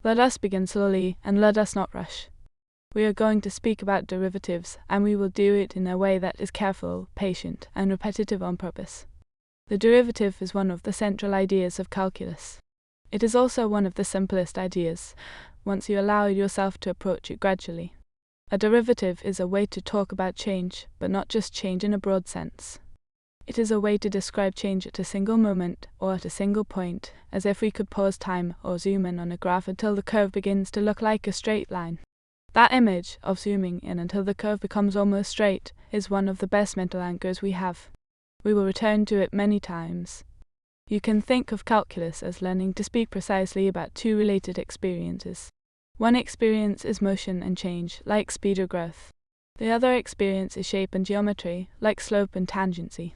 Let us begin slowly, and let us not rush. We are going to speak about derivatives, and we will do it in a way that is careful, patient, and repetitive on purpose. The derivative is one of the central ideas of calculus. It is also one of the simplest ideas, once you allow yourself to approach it gradually. A derivative is a way to talk about change, but not just change in a broad sense. It is a way to describe change at a single moment or at a single point, as if we could pause time or zoom in on a graph until the curve begins to look like a straight line. That image of zooming in until the curve becomes almost straight is one of the best mental anchors we have. We will return to it many times. You can think of calculus as learning to speak precisely about two related experiences. One experience is motion and change, like speed or growth. The other experience is shape and geometry, like slope and tangency.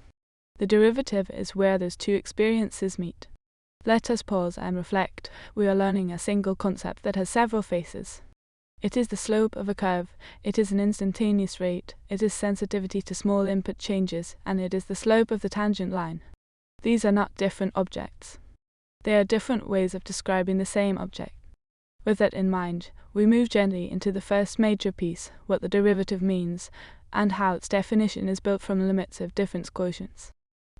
The derivative is where those two experiences meet. Let us pause and reflect. We are learning a single concept that has several faces. It is the slope of a curve, it is an instantaneous rate, it is sensitivity to small input changes, and it is the slope of the tangent line. These are not different objects. They are different ways of describing the same object. With that in mind, we move gently into the first major piece, what the derivative means, and how its definition is built from limits of difference quotients.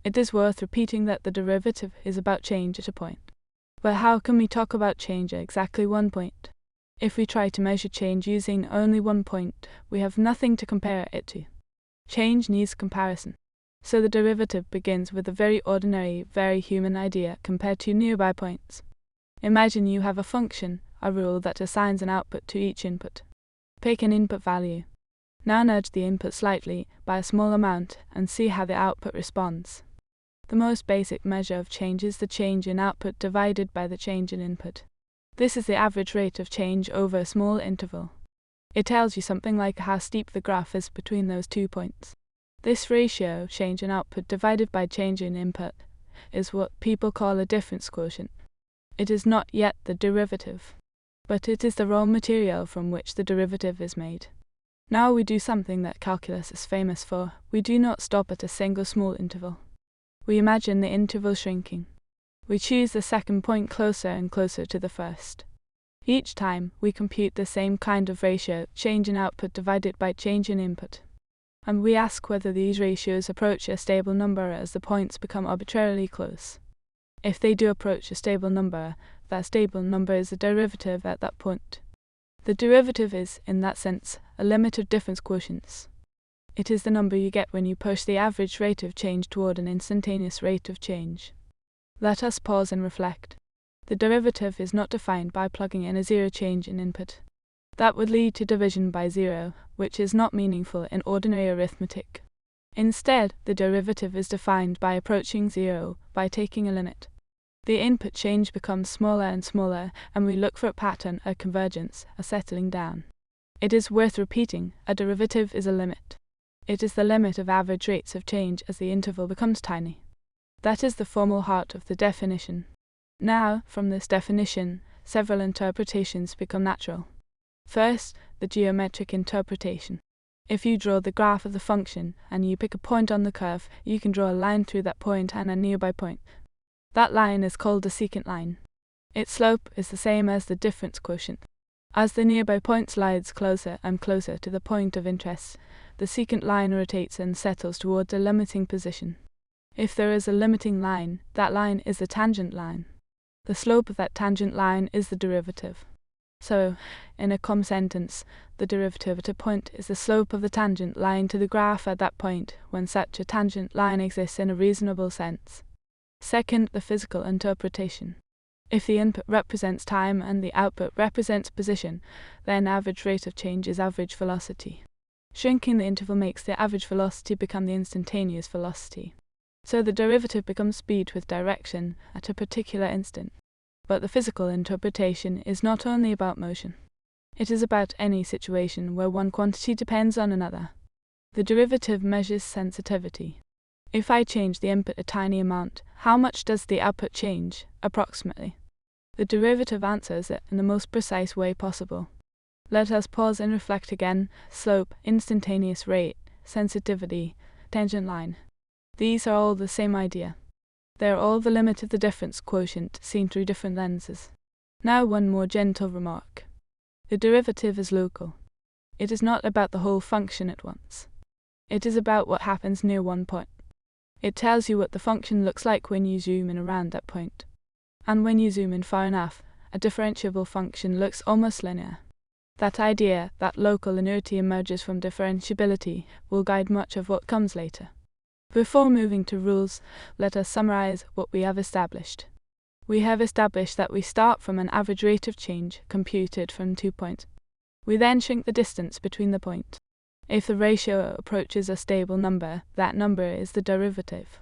It is worth repeating that the derivative is about change at a point. But how can we talk about change at exactly one point? If we try to measure change using only one point, we have nothing to compare it to. Change needs comparison. So the derivative begins with a very ordinary, very human idea compared to nearby points. Imagine you have a function, a rule that assigns an output to each input. Pick an input value. Now nudge the input slightly by a small amount and see how the output responds. The most basic measure of change is the change in output divided by the change in input. This is the average rate of change over a small interval. It tells you something like how steep the graph is between those 2 points. This ratio, change in output divided by change in input, is what people call a difference quotient. It is not yet the derivative, but it is the raw material from which the derivative is made. Now we do something that calculus is famous for. We do not stop at a single small interval. We imagine the interval shrinking. We choose the second point closer and closer to the first. Each time, we compute the same kind of ratio, change in output divided by change in input. And we ask whether these ratios approach a stable number as the points become arbitrarily close. If they do approach a stable number, that stable number is the derivative at that point. The derivative is, in that sense, a limit of difference quotients. It is the number you get when you push the average rate of change toward an instantaneous rate of change. Let us pause and reflect. The derivative is not defined by plugging in a zero change in input. That would lead to division by zero, which is not meaningful in ordinary arithmetic. Instead, the derivative is defined by approaching zero, by taking a limit. The input change becomes smaller and smaller, and we look for a pattern, a convergence, a settling down. It is worth repeating, a derivative is a limit. It is the limit of average rates of change as the interval becomes tiny. That is the formal heart of the definition. Now, from this definition, several interpretations become natural. First, the geometric interpretation. If you draw the graph of the function, and you pick a point on the curve, you can draw a line through that point and a nearby point. That line is called the secant line. Its slope is the same as the difference quotient. As the nearby point slides closer and closer to the point of interest, the secant line rotates and settles towards a limiting position. If there is a limiting line, that line is the tangent line. The slope of that tangent line is the derivative. So, in a common sentence, the derivative at a point is the slope of the tangent lying to the graph at that point when such a tangent line exists in a reasonable sense. Second, the physical interpretation. If the input represents time and the output represents position, then average rate of change is average velocity. Shrinking the interval makes the average velocity become the instantaneous velocity. So the derivative becomes speed with direction at a particular instant. But the physical interpretation is not only about motion. It is about any situation where one quantity depends on another. The derivative measures sensitivity. If I change the input a tiny amount, how much does the output change, approximately? The derivative answers it in the most precise way possible. Let us pause and reflect again. Slope, instantaneous rate, sensitivity, tangent line. These are all the same idea. They are all the limit of the difference quotient seen through different lenses. Now one more gentle remark. The derivative is local. It is not about the whole function at once. It is about what happens near one point. It tells you what the function looks like when you zoom in around that point. And when you zoom in far enough, a differentiable function looks almost linear. That idea, that local linearity emerges from differentiability, will guide much of what comes later. Before moving to rules, let us summarize what we have established. We have established that we start from an average rate of change computed from 2 points. We then shrink the distance between the points. If the ratio approaches a stable number, that number is the derivative.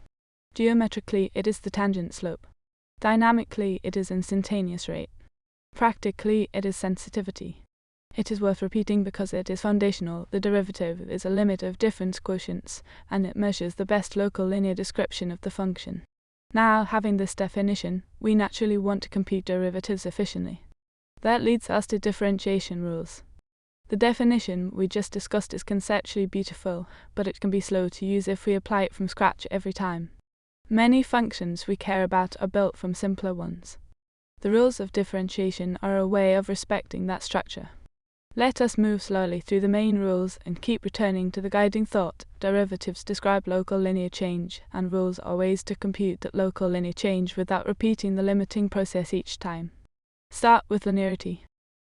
Geometrically, it is the tangent slope. Dynamically, it is instantaneous rate. Practically, it is sensitivity. It is worth repeating because it is foundational. The derivative is a limit of difference quotients, and it measures the best local linear description of the function. Now, having this definition, we naturally want to compute derivatives efficiently. That leads us to differentiation rules. The definition we just discussed is conceptually beautiful, but it can be slow to use if we apply it from scratch every time. Many functions we care about are built from simpler ones. The rules of differentiation are a way of respecting that structure. Let us move slowly through the main rules and keep returning to the guiding thought. Derivatives describe local linear change, and rules are ways to compute that local linear change without repeating the limiting process each time. Start with linearity.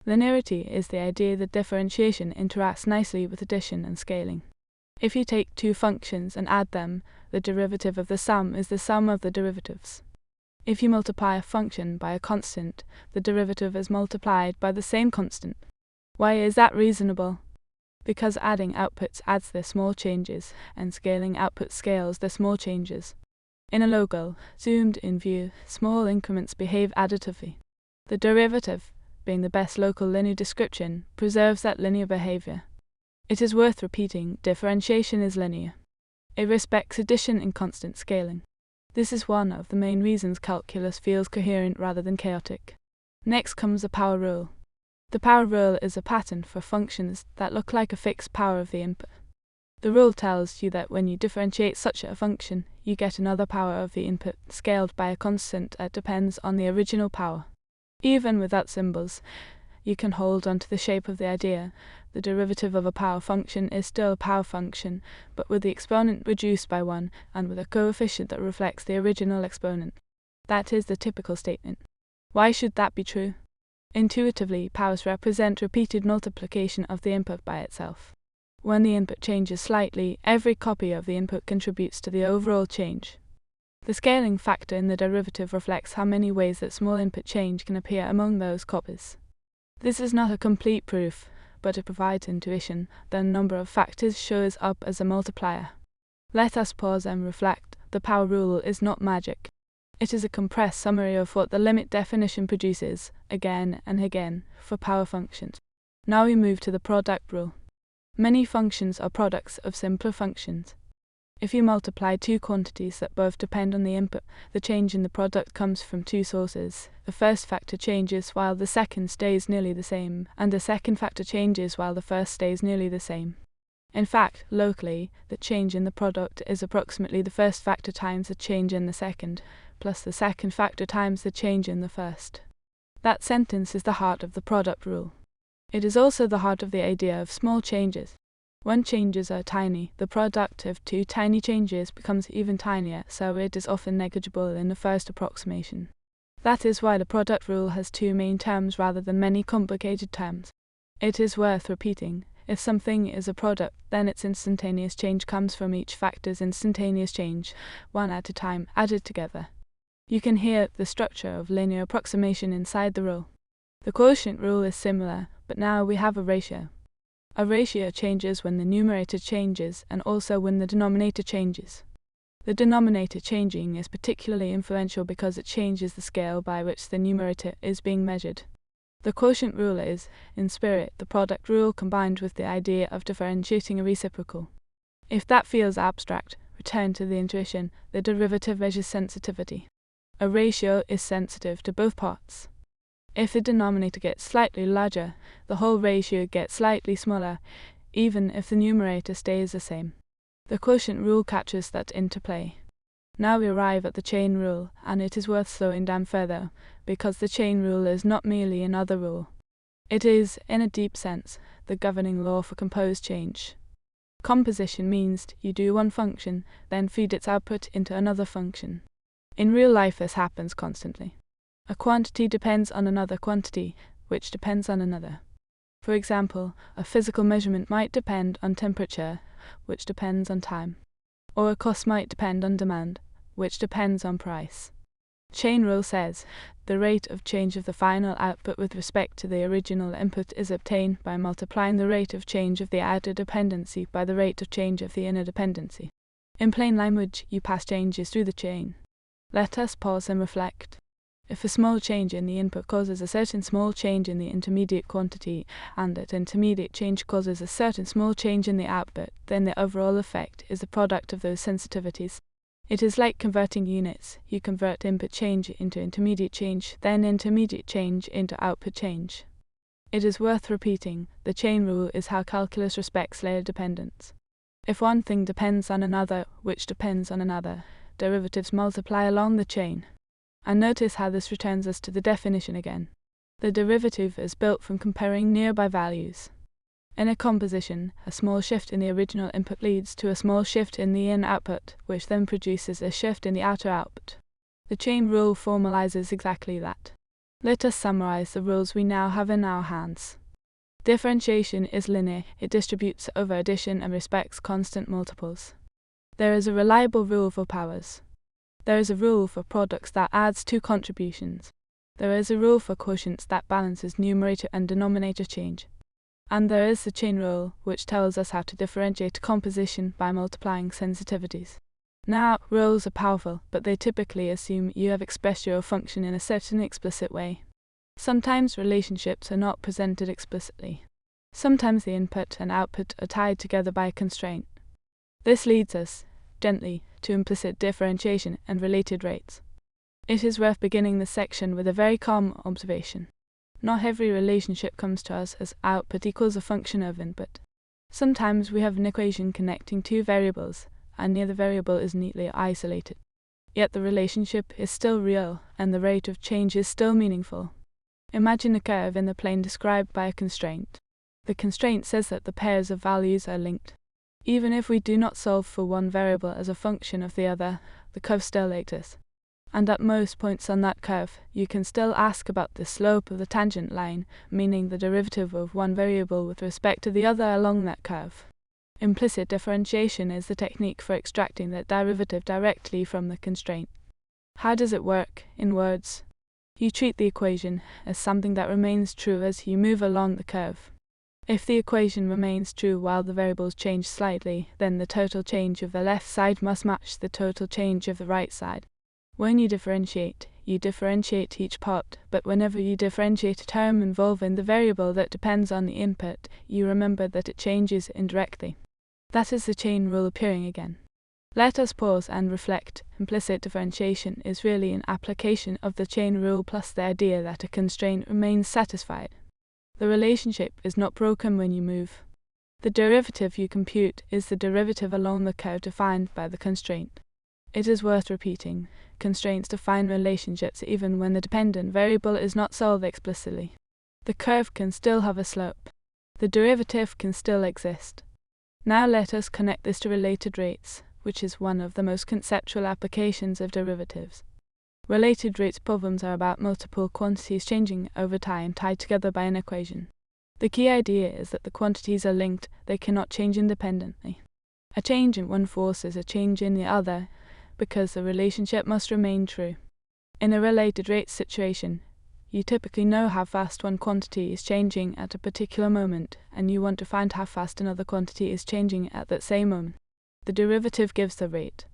Linearity is the idea that differentiation interacts nicely with addition and scaling. If you take two functions and add them, the derivative of the sum is the sum of the derivatives. If you multiply a function by a constant, the derivative is multiplied by the same constant. Why is that reasonable? Because adding outputs adds their small changes, and scaling outputs scales their small changes. In a local, zoomed-in view, small increments behave additively. The derivative, being the best local linear description, preserves that linear behavior. It is worth repeating, differentiation is linear. It respects addition and constant scaling. This is one of the main reasons calculus feels coherent rather than chaotic. Next comes the power rule. The power rule is a pattern for functions that look like a fixed power of the input. The rule tells you that when you differentiate such a function, you get another power of the input scaled by a constant that depends on the original power. Even without symbols, you can hold on to the shape of the idea. The derivative of a power function is still a power function, but with the exponent reduced by 1 and with a coefficient that reflects the original exponent. That is the typical statement. Why should that be true? Intuitively, powers represent repeated multiplication of the input by itself. When the input changes slightly, every copy of the input contributes to the overall change. The scaling factor in the derivative reflects how many ways that small input change can appear among those copies. This is not a complete proof, but it provides intuition that a number of factors shows up as a multiplier. Let us pause and reflect. The power rule is not magic. It is a compressed summary of what the limit definition produces, again and again, for power functions. Now we move to the product rule. Many functions are products of simpler functions. If you multiply two quantities that both depend on the input, the change in the product comes from two sources. The first factor changes while the second stays nearly the same, and the second factor changes while the first stays nearly the same. In fact, locally, the change in the product is approximately the first factor times the change in the second, plus the second factor times the change in the first. That sentence is the heart of the product rule. It is also the heart of the idea of small changes. When changes are tiny, the product of two tiny changes becomes even tinier, so it is often negligible in the first approximation. That is why the product rule has two main terms rather than many complicated terms. It is worth repeating. If something is a product, then its instantaneous change comes from each factor's instantaneous change, one at a time, added together. You can hear the structure of linear approximation inside the rule. The quotient rule is similar, but now we have a ratio. A ratio changes when the numerator changes and also when the denominator changes. The denominator changing is particularly influential because it changes the scale by which the numerator is being measured. The quotient rule is, in spirit, the product rule combined with the idea of differentiating a reciprocal. If that feels abstract, return to the intuition. The derivative measures sensitivity. A ratio is sensitive to both parts. If the denominator gets slightly larger, the whole ratio gets slightly smaller, even if the numerator stays the same. The quotient rule catches that interplay. Now we arrive at the chain rule, and it is worth slowing down further, because the chain rule is not merely another rule. It is, in a deep sense, the governing law for composed change. Composition means you do one function, then feed its output into another function. In real life this happens constantly. A quantity depends on another quantity, which depends on another. For example, a physical measurement might depend on temperature, which depends on time. Or a cost might depend on demand, which depends on price. Chain rule says, the rate of change of the final output with respect to the original input is obtained by multiplying the rate of change of the outer dependency by the rate of change of the inner dependency. In plain language, you pass changes through the chain. Let us pause and reflect. If a small change in the input causes a certain small change in the intermediate quantity, and that intermediate change causes a certain small change in the output, then the overall effect is the product of those sensitivities. It is like converting units. You convert input change into intermediate change, then intermediate change into output change. It is worth repeating, the chain rule is how calculus respects layer dependence. If one thing depends on another, which depends on another, derivatives multiply along the chain. And notice how this returns us to the definition again. The derivative is built from comparing nearby values. In a composition, a small shift in the original input leads to a small shift in the in output, which then produces a shift in the outer output. The chain rule formalizes exactly that. Let us summarize the rules we now have in our hands. Differentiation is linear, it distributes over addition and respects constant multiples. There is a reliable rule for powers. There is a rule for products that adds two contributions. There is a rule for quotients that balances numerator and denominator change. And there is the chain rule, which tells us how to differentiate a composition by multiplying sensitivities. Now, rules are powerful, but they typically assume you have expressed your function in a certain explicit way. Sometimes relationships are not presented explicitly. Sometimes the input and output are tied together by a constraint. This leads us, gently, to implicit differentiation and related rates. It is worth beginning this section with a very calm observation. Not every relationship comes to us as output equals a function of input. Sometimes we have an equation connecting two variables, and neither variable is neatly isolated. Yet the relationship is still real, and the rate of change is still meaningful. Imagine a curve in the plane described by a constraint. The constraint says that the pairs of values are linked. Even if we do not solve for one variable as a function of the other, the curve still exists. And at most points on that curve, you can still ask about the slope of the tangent line, meaning the derivative of one variable with respect to the other along that curve. Implicit differentiation is the technique for extracting that derivative directly from the constraint. How does it work, in words? You treat the equation as something that remains true as you move along the curve. If the equation remains true while the variables change slightly, then the total change of the left side must match the total change of the right side. When you differentiate each part, but whenever you differentiate a term involving the variable that depends on the input, you remember that it changes indirectly. That is the chain rule appearing again. Let us pause and reflect. Implicit differentiation is really an application of the chain rule plus the idea that a constraint remains satisfied. The relationship is not broken when you move. The derivative you compute is the derivative along the curve defined by the constraint. It is worth repeating. Constraints define relationships even when the dependent variable is not solved explicitly. The curve can still have a slope. The derivative can still exist. Now let us connect this to related rates, which is one of the most conceptual applications of derivatives. Related rates problems are about multiple quantities changing over time tied together by an equation. The key idea is that the quantities are linked, they cannot change independently. A change in one forces a change in the other, because the relationship must remain true. In a related rate situation, you typically know how fast one quantity is changing at a particular moment, and you want to find how fast another quantity is changing at that same moment. The derivative gives the rate.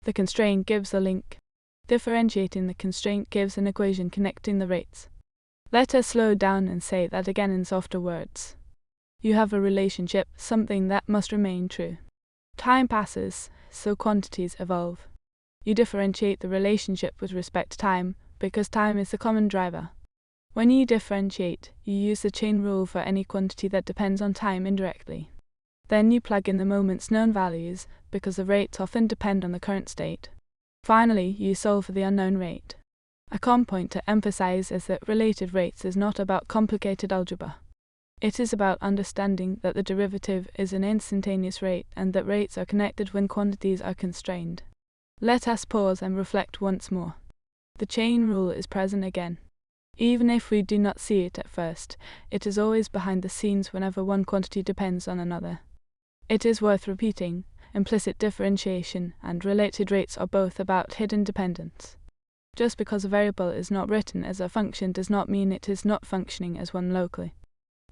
The constraint gives the link. Differentiating the constraint gives an equation connecting the rates. Let us slow down and say that again in softer words. You have a relationship, something that must remain true. Time passes, so quantities evolve. You differentiate the relationship with respect to time, because time is the common driver. When you differentiate, you use the chain rule for any quantity that depends on time indirectly. Then you plug in the moment's known values, because the rates often depend on the current state. Finally, you solve for the unknown rate. A common point to emphasize is that related rates is not about complicated algebra. It is about understanding that the derivative is an instantaneous rate and that rates are connected when quantities are constrained. Let us pause and reflect once more. The chain rule is present again. Even if we do not see it at first, it is always behind the scenes whenever one quantity depends on another. It is worth repeating, implicit differentiation and related rates are both about hidden dependence. Just because a variable is not written as a function does not mean it is not functioning as one locally.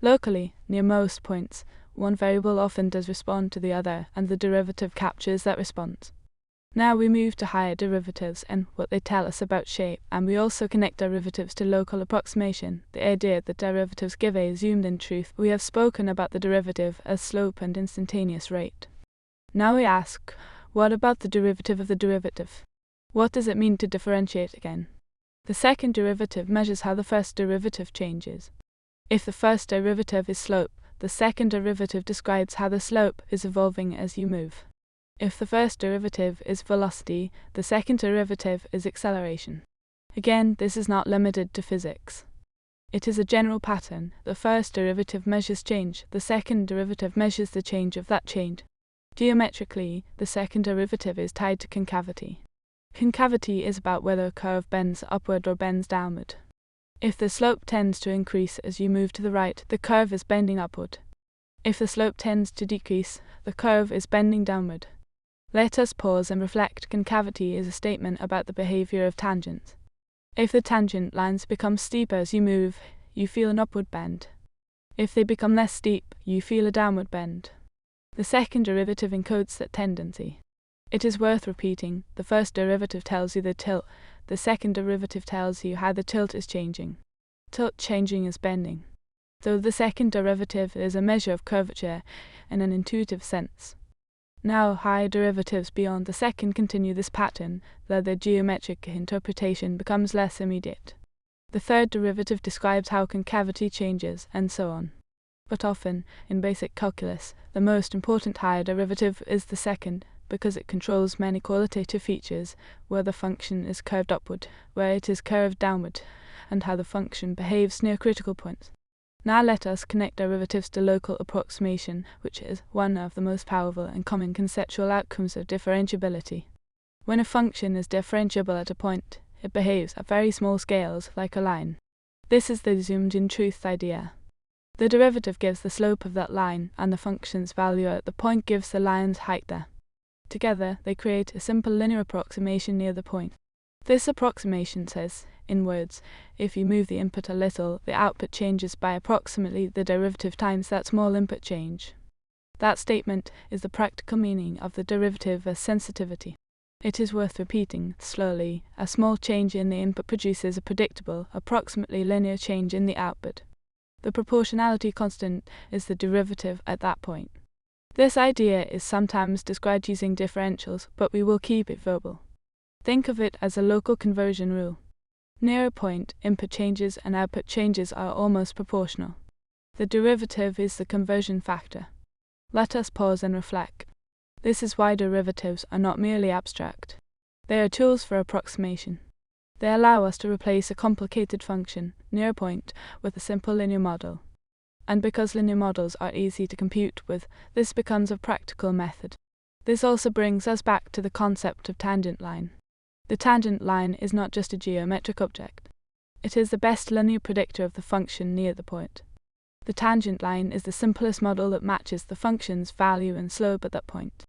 Locally, near most points, one variable often does respond to the other, and the derivative captures that response. Now we move to higher derivatives and what they tell us about shape, and we also connect derivatives to local approximation, the idea that derivatives give a zoomed-in truth. We have spoken about the derivative as slope and instantaneous rate. Now we ask, what about the derivative of the derivative? What does it mean to differentiate again? The second derivative measures how the first derivative changes. If the first derivative is slope, the second derivative describes how the slope is evolving as you move. If the first derivative is velocity, the second derivative is acceleration. Again, this is not limited to physics. It is a general pattern. The first derivative measures change, the second derivative measures the change of that change. Geometrically, the second derivative is tied to concavity. Concavity is about whether a curve bends upward or bends downward. If the slope tends to increase as you move to the right, the curve is bending upward. If the slope tends to decrease, the curve is bending downward. Let us pause and reflect. Concavity is a statement about the behavior of tangents. If the tangent lines become steeper as you move, you feel an upward bend. If they become less steep, you feel a downward bend. The second derivative encodes that tendency. It is worth repeating, the first derivative tells you the tilt, the second derivative tells you how the tilt is changing. Tilt changing is bending. Though the second derivative is a measure of curvature in an intuitive sense. Now higher derivatives beyond the second continue this pattern, though their geometric interpretation becomes less immediate. The third derivative describes how concavity changes, and so on. But often, in basic calculus, the most important higher derivative is the second, because it controls many qualitative features, where the function is curved upward, where it is curved downward, and how the function behaves near critical points. Now let us connect derivatives to local approximation, which is one of the most powerful and common conceptual outcomes of differentiability. When a function is differentiable at a point, it behaves at very small scales, like a line. This is the zoomed-in truth idea. The derivative gives the slope of that line, and the function's value at the point gives the line's height there. Together, they create a simple linear approximation near the point. This approximation says, in words, if you move the input a little, the output changes by approximately the derivative times that small input change. That statement is the practical meaning of the derivative as sensitivity. It is worth repeating, slowly, a small change in the input produces a predictable, approximately linear change in the output. The proportionality constant is the derivative at that point. This idea is sometimes described using differentials, but we will keep it verbal. Think of it as a local conversion rule. Near a point, input changes and output changes are almost proportional. The derivative is the conversion factor. Let us pause and reflect. This is why derivatives are not merely abstract. They are tools for approximation. They allow us to replace a complicated function, near a point, with a simple linear model. And because linear models are easy to compute with, this becomes a practical method. This also brings us back to the concept of tangent line. The tangent line is not just a geometric object. It is the best linear predictor of the function near the point. The tangent line is the simplest model that matches the function's value and slope at that point.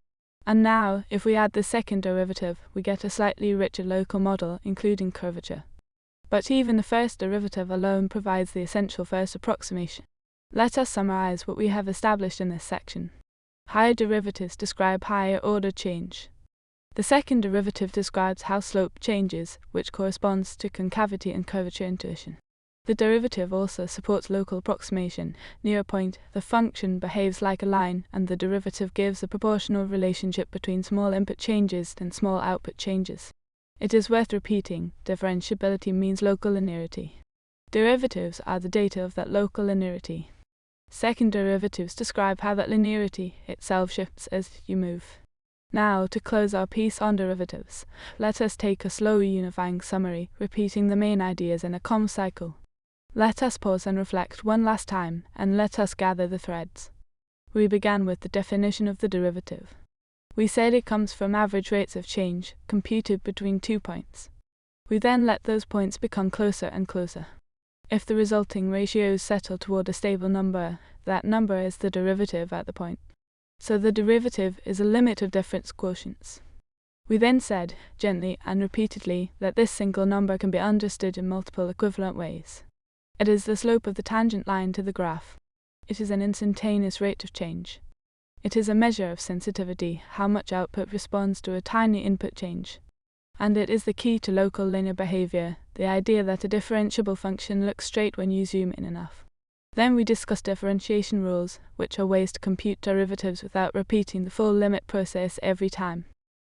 And now, if we add the second derivative, we get a slightly richer local model, including curvature. But even the first derivative alone provides the essential first approximation. Let us summarize what we have established in this section. Higher derivatives describe higher order change. The second derivative describes how slope changes, which corresponds to concavity and curvature intuition. The derivative also supports local approximation. Near a point, the function behaves like a line, and the derivative gives a proportional relationship between small input changes and small output changes. It is worth repeating, differentiability means local linearity. Derivatives are the data of that local linearity. Second derivatives describe how that linearity itself shifts as you move. Now, to close our piece on derivatives, let us take a slow unifying summary, repeating the main ideas in a calm cycle. Let us pause and reflect one last time, and let us gather the threads. We began with the definition of the derivative. We said it comes from average rates of change, computed between 2 points. We then let those points become closer and closer. If the resulting ratios settle toward a stable number, that number is the derivative at the point. So the derivative is a limit of difference quotients. We then said, gently and repeatedly, that this single number can be understood in multiple equivalent ways. It is the slope of the tangent line to the graph. It is an instantaneous rate of change. It is a measure of sensitivity, how much output responds to a tiny input change. And it is the key to local linear behavior, the idea that a differentiable function looks straight when you zoom in enough. Then we discussed differentiation rules, which are ways to compute derivatives without repeating the full limit process every time.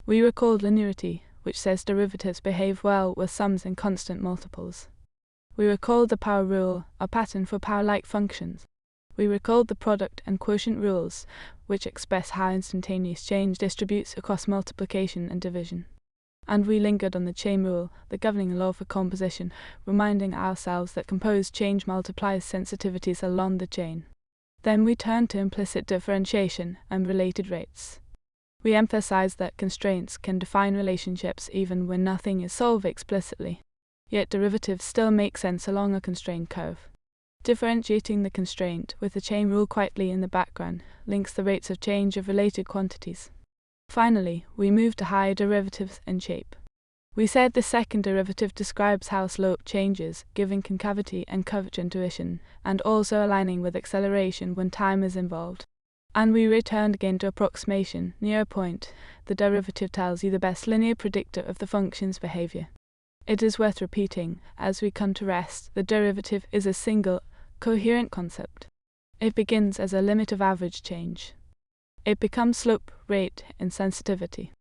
We recalled linearity, which says derivatives behave well with sums in constant multiples. We recalled the power rule, a pattern for power-like functions. We recalled the product and quotient rules, which express how instantaneous change distributes across multiplication and division. And we lingered on the chain rule, the governing law for composition, reminding ourselves that composed change multiplies sensitivities along the chain. Then we turned to implicit differentiation and related rates. We emphasized that constraints can define relationships even when nothing is solved explicitly. Yet derivatives still make sense along a constrained curve. Differentiating the constraint with the chain rule quietly in the background links the rates of change of related quantities. Finally, we moved to higher derivatives and shape. We said the second derivative describes how slope changes, giving concavity and curvature intuition, and also aligning with acceleration when time is involved. And we returned again to approximation, near a point. The derivative tells you the best linear predictor of the function's behavior. It is worth repeating, as we come to rest, the derivative is a single, coherent concept. It begins as a limit of average change. It becomes slope, rate, and sensitivity.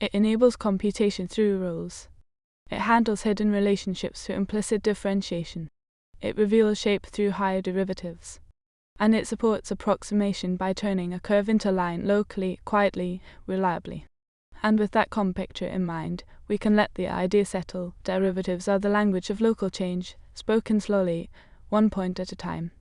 It enables computation through rules. It handles hidden relationships through implicit differentiation. It reveals shape through higher derivatives. And it supports approximation by turning a curve into a line locally, quietly, reliably. And with that calm picture in mind, we can let the idea settle. Derivatives are the language of local change, spoken slowly, 1 point at a time.